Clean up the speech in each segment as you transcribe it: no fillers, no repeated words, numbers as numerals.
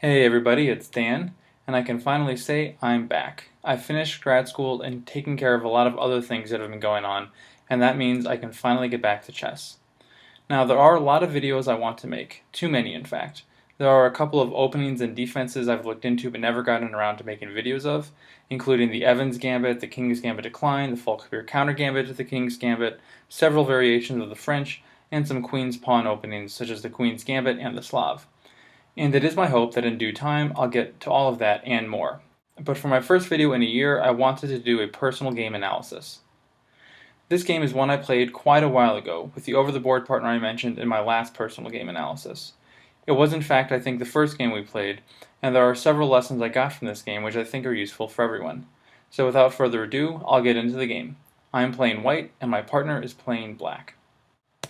Hey everybody, it's Dan, and I can finally say I'm back. I finished grad school and taken care of a lot of other things that have been going on, and that means I can finally get back to chess. Now, there are a lot of videos I want to make, too many in fact. There are a couple of openings and defenses I've looked into but never gotten around to making videos of, including the Evans Gambit, the King's Gambit Decline, the Falkbeer Counter Gambit to the King's Gambit, several variations of the French, and some Queen's Pawn openings such as the Queen's Gambit and the Slav. And it is my hope that in due time I'll get to all of that and more. But for my first video in a year, I wanted to do a personal game analysis. This game is one I played quite a while ago with the over-the-board partner I mentioned in my last personal game analysis. It was in fact, I think, the first game we played, and there are several lessons I got from this game which I think are useful for everyone. So without further ado, I'll get into the game. I am playing white, and my partner is playing black.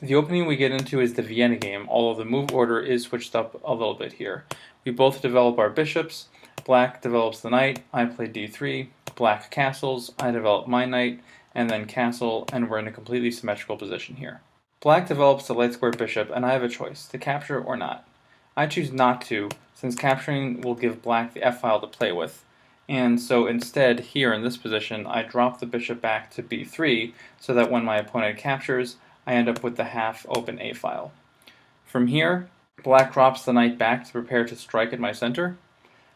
The opening we get into is the Vienna game, although the move order is switched up a little bit here. We both develop our bishops, black develops the knight, I play d3, black castles, I develop my knight, and then castle, and we're in a completely symmetrical position here. Black develops the light square bishop, and I have a choice, to capture or not. I choose not to, since capturing will give black the f-file to play with, and so instead, here in this position, I drop the bishop back to b3, so that when my opponent captures, I end up with the half-open a-file. From here, black drops the knight back to prepare to strike at my center.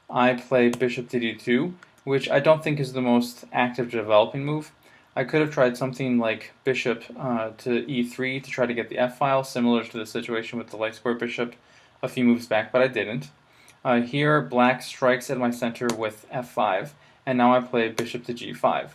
I play bishop to d2, which I don't think is the most active developing move. I could have tried something like bishop to e3 to try to get the f-file, similar to the situation with the light square bishop a few moves back, but I didn't. Here, black strikes at my center with f5, and now I play bishop to g5.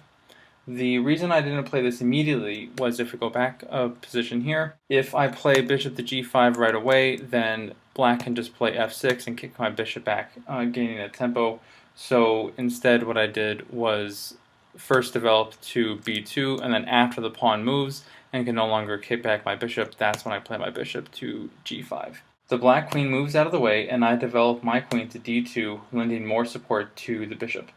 The reason I didn't play this immediately was, if we go back a position here, if I play bishop to g5 right away, then black can just play f6 and kick my bishop back, gaining a tempo. So instead what I did was first develop to b2, and then after the pawn moves and can no longer kick back my bishop, that's when I play my bishop to g5. The black queen moves out of the way, and I develop my queen to d2, lending more support to the bishop.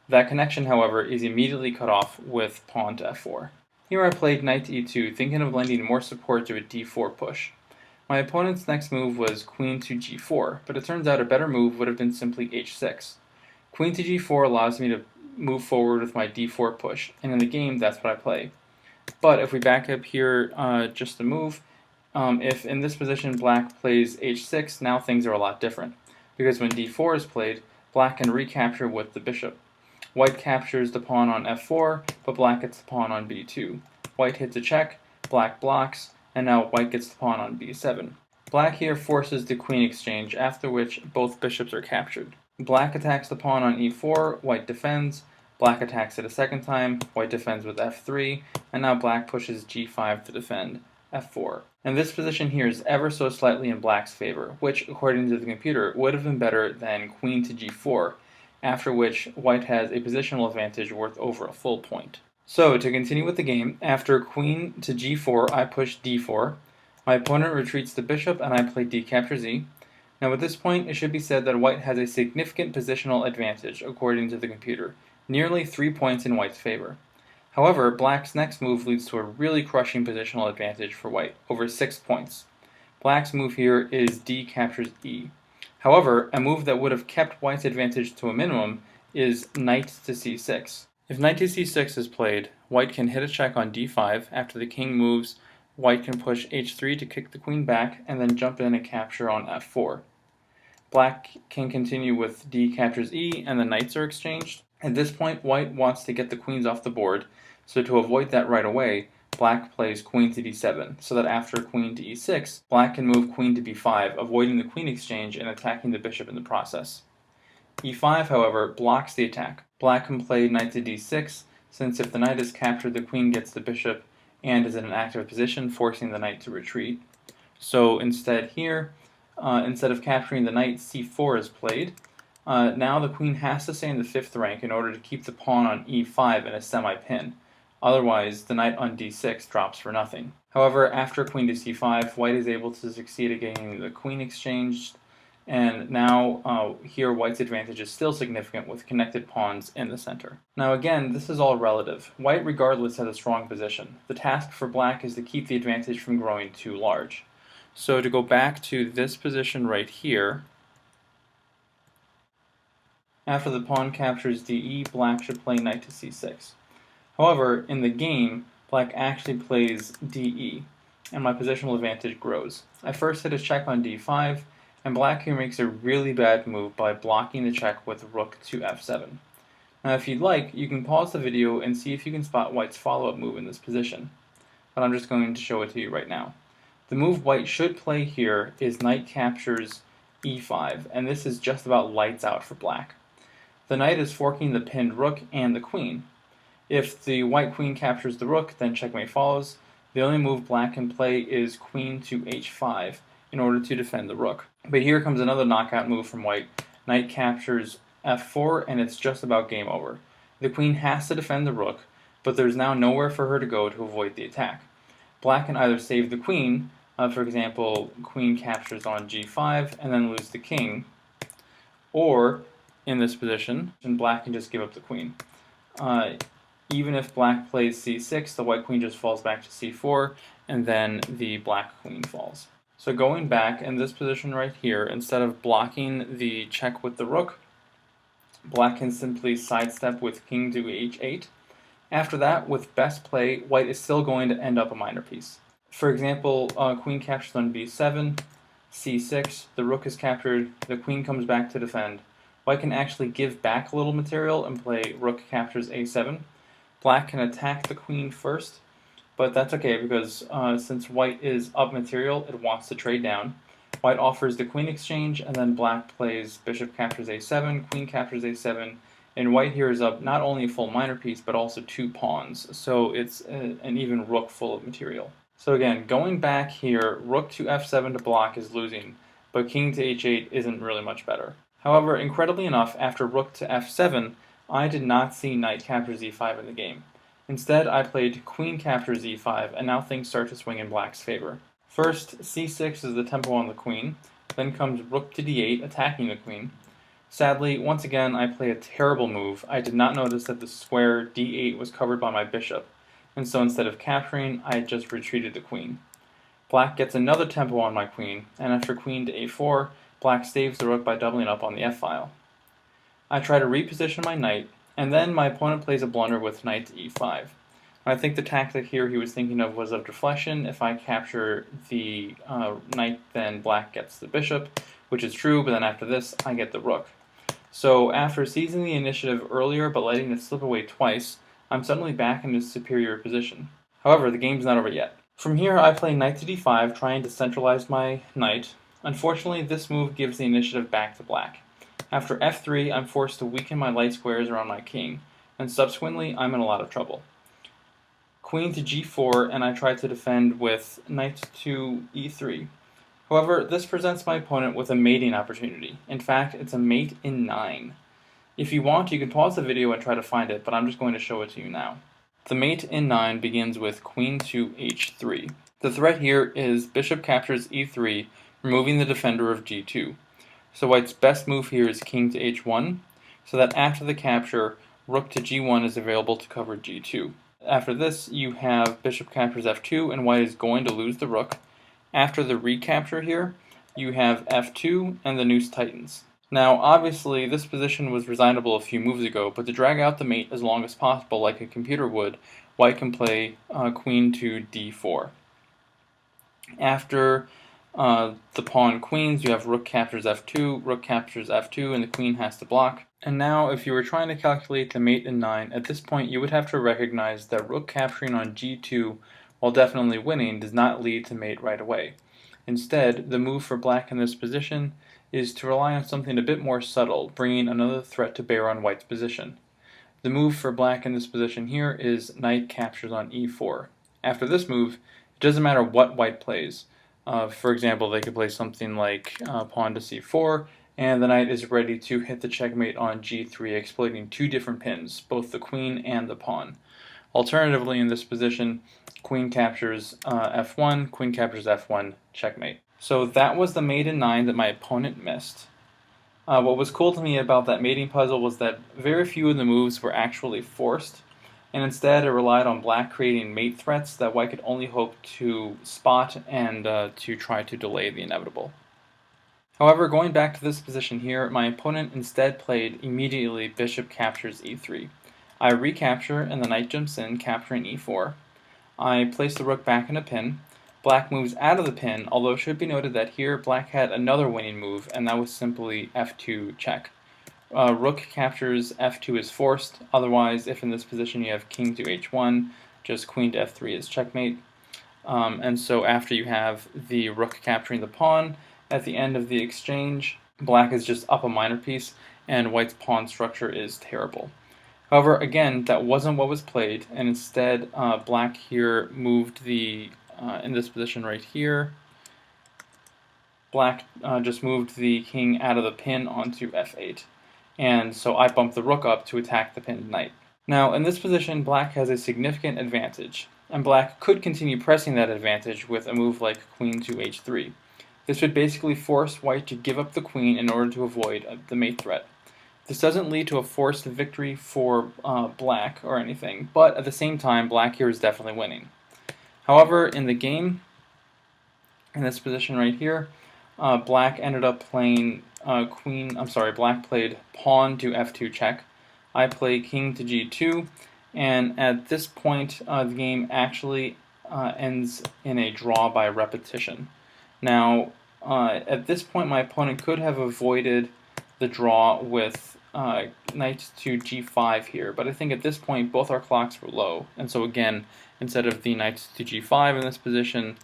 That connection, however, is immediately cut off with pawn to f4. Here I played knight to e2, thinking of lending more support to a d4 push. My opponent's next move was queen to g4, but it turns out a better move would have been simply h6. Queen to g4 allows me to move forward with my d4 push, and in the game that's what I play. But if we back up here just a move, if in this position black plays h6, now things are a lot different, because when d4 is played, black can recapture with the bishop. White captures the pawn on f4, but black gets the pawn on b2. White hits a check, black blocks, and now white gets the pawn on b7. Black here forces the queen exchange, after which both bishops are captured. Black attacks the pawn on e4, white defends, black attacks it a second time, white defends with f3, and now black pushes g5 to defend f4. And this position here is ever so slightly in black's favor, which, according to the computer, would have been better than queen to g4, after which white has a positional advantage worth over a full point. So, to continue with the game, after queen to g4, I push d4. My opponent retreats the bishop, and I play d captures e. Now at this point, it should be said that white has a significant positional advantage, according to the computer, nearly 3 points in white's favor. However, black's next move leads to a really crushing positional advantage for white, over 6 points. Black's move here is d captures e. However, a move that would have kept white's advantage to a minimum is knight to c6. If knight to c6 is played, white can hit a check on d5. After the king moves, white can push h3 to kick the queen back, and then jump in and capture on f4. Black can continue with d captures e, and the knights are exchanged. At this point, white wants to get the queens off the board, so to avoid that right away, black plays queen to d7, so that after queen to e6, black can move queen to b5, avoiding the queen exchange and attacking the bishop in the process. e5, however, blocks the attack. Black can play knight to d6, since if the knight is captured, the queen gets the bishop and is in an active position, forcing the knight to retreat. So instead here, instead of capturing the knight, c4 is played. Now the queen has to stay in the 5th rank in order to keep the pawn on e5 in a semi-pin. Otherwise, the knight on d6 drops for nothing. However, after queen to c5, white is able to succeed at getting the queen exchanged, and now here white's advantage is still significant with connected pawns in the center. Now again, this is all relative. White regardless has a strong position. The task for black is to keep the advantage from growing too large. So to go back to this position right here, After the pawn captures DE, black should play knight to c6. However, in the game, black actually plays DE, and my positional advantage grows. I first hit a check on d5, and black here makes a really bad move by blocking the check with rook to f7. Now if you'd like, you can pause the video and see if you can spot white's follow-up move in this position, but I'm just going to show it to you right now. The move white should play here is knight captures e5, and this is just about lights out for black. The knight is forking the pinned rook and the queen. If the white queen captures the rook, then checkmate follows. The only move black can play is queen to h5 in order to defend the rook. But here comes another knockout move from white. Knight captures f4, and it's just about game over. The queen has to defend the rook, but there's now nowhere for her to go to avoid the attack. Black can either save the queen, for example, queen captures on g5 and then lose the king, or in this position, black can just give up the queen. Even if black plays c6, the white queen just falls back to c4, and then the black queen falls. So going back in this position right here, instead of blocking the check with the rook, black can simply sidestep with king to h8. After that, with best play, white is still going to end up a minor piece. For example, queen captures on b7, c6, the rook is captured, the queen comes back to defend. White can actually give back a little material and play rook captures a7. Black can attack the queen first, but that's okay because since white is up material, it wants to trade down. White offers the queen exchange, and then black plays bishop captures a7, queen captures a7, and white here is up not only a full minor piece, but also 2 pawns, so it's an even rook full of material. So again, going back here, rook to f7 to block is losing, but king to h8 isn't really much better. However, incredibly enough, after rook to f7, I did not see knight captures e5 in the game. Instead, I played queen captures e5, and now things start to swing in black's favor. First, c6 is the tempo on the queen, then comes rook to d8, attacking the queen. Sadly, once again, I play a terrible move. I did not notice that the square d8 was covered by my bishop, and so instead of capturing, I just retreated the queen. Black gets another tempo on my queen, and after queen to a4, black saves the rook by doubling up on the f-file. I try to reposition my knight, and then my opponent plays a blunder with knight to e5. I think the tactic here he was thinking of was of deflection. If I capture the knight, then black gets the bishop, which is true, but then after this, I get the rook. So after seizing the initiative earlier but letting it slip away twice, I'm suddenly back in a superior position. However, the game's not over yet. From here, I play knight to d5, trying to centralize my knight. Unfortunately, this move gives the initiative back to black. After f3, I'm forced to weaken my light squares around my king, and subsequently, I'm in a lot of trouble. Queen to g4, and I try to defend with knight to e3. However, this presents my opponent with a mating opportunity. In fact, it's a mate in 9. If you want, you can pause the video and try to find it, but I'm just going to show it to you now. The mate in 9 begins with queen to h3. The threat here is bishop captures e3, removing the defender of g2. So white's best move here is king to h1, so that after the capture, rook to g1 is available to cover g2. After this, you have bishop captures f2, and white is going to lose the rook. After the recapture here, you have f2, and the noose tightens. Now, obviously, this position was resignable a few moves ago, but to drag out the mate as long as possible like a computer would, white can play queen to d4. After the pawn queens, you have rook captures f2, rook captures f2, and the queen has to block. And now, if you were trying to calculate the mate in 9, at this point you would have to recognize that rook capturing on g2, while definitely winning, does not lead to mate right away. Instead, the move for black in this position is to rely on something a bit more subtle, bringing another threat to bear on white's position. The move for black in this position here is knight captures on e4. After this move, it doesn't matter what white plays. For example, they could play something like pawn to c4, and the knight is ready to hit the checkmate on g3, exploiting 2 different pins, both the queen and the pawn. Alternatively, in this position, queen captures f1, queen captures f1, checkmate. So that was the mate in 9 that my opponent missed. What was cool to me about that mating puzzle was that very few of the moves were actually forced, and instead it relied on black creating mate threats that white could only hope to spot and to try to delay the inevitable. However, going back to this position here, my opponent instead played immediately bishop captures e3. I recapture and the knight jumps in, capturing e4. I place the rook back in a pin. Black moves out of the pin, although it should be noted that here black had another winning move, and that was simply f2 check. Rook captures f2 is forced, otherwise if in this position you have king to h1, just queen to f3 is checkmate. And so after you have the rook capturing the pawn, at the end of the exchange, black is just up a minor piece, and white's pawn structure is terrible. However, again, that wasn't what was played, and instead black here moved the, in this position right here, black just moved the king out of the pin onto f8. And so I bumped the rook up to attack the pinned knight. Now, in this position, black has a significant advantage, and black could continue pressing that advantage with a move like queen to h3. This would basically force white to give up the queen in order to avoid the mate threat. This doesn't lead to a forced victory for black or anything, but at the same time, black here is definitely winning. However, in the game, in this position right here, black ended up playing black played pawn to f2 check. I play king to g2, and at this point, the game actually ends in a draw by repetition. Now, at this point, my opponent could have avoided the draw with knight to g5 here, but I think at this point both our clocks were low, and so again, instead of the knight to g5 in this position,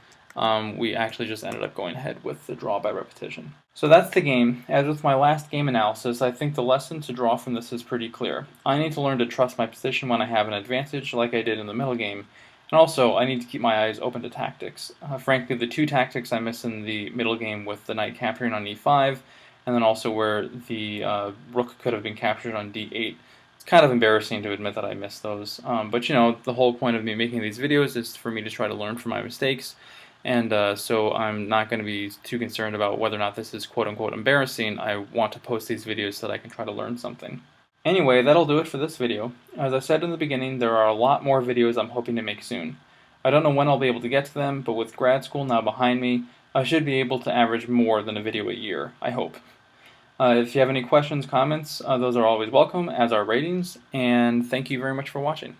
we actually just ended up going ahead with the draw by repetition. So that's the game. As with my last game analysis, I think the lesson to draw from this is pretty clear. I need to learn to trust my position when I have an advantage, like I did in the middle game, and also I need to keep my eyes open to tactics. Frankly, the two tactics I missed in the middle game with the knight capturing on e5, and then also where the rook could have been captured on d8. It's kind of embarrassing to admit that I missed those, but you know, the whole point of me making these videos is for me to try to learn from my mistakes, and so I'm not going to be too concerned about whether or not this is quote-unquote embarrassing. I want to post these videos so that I can try to learn something. Anyway, that'll do it for this video. As I said in the beginning, there are a lot more videos I'm hoping to make soon. I don't know when I'll be able to get to them, but with grad school now behind me, I should be able to average more than a video a year, I hope. If you have any questions, comments, those are always welcome, as are ratings, and thank you very much for watching.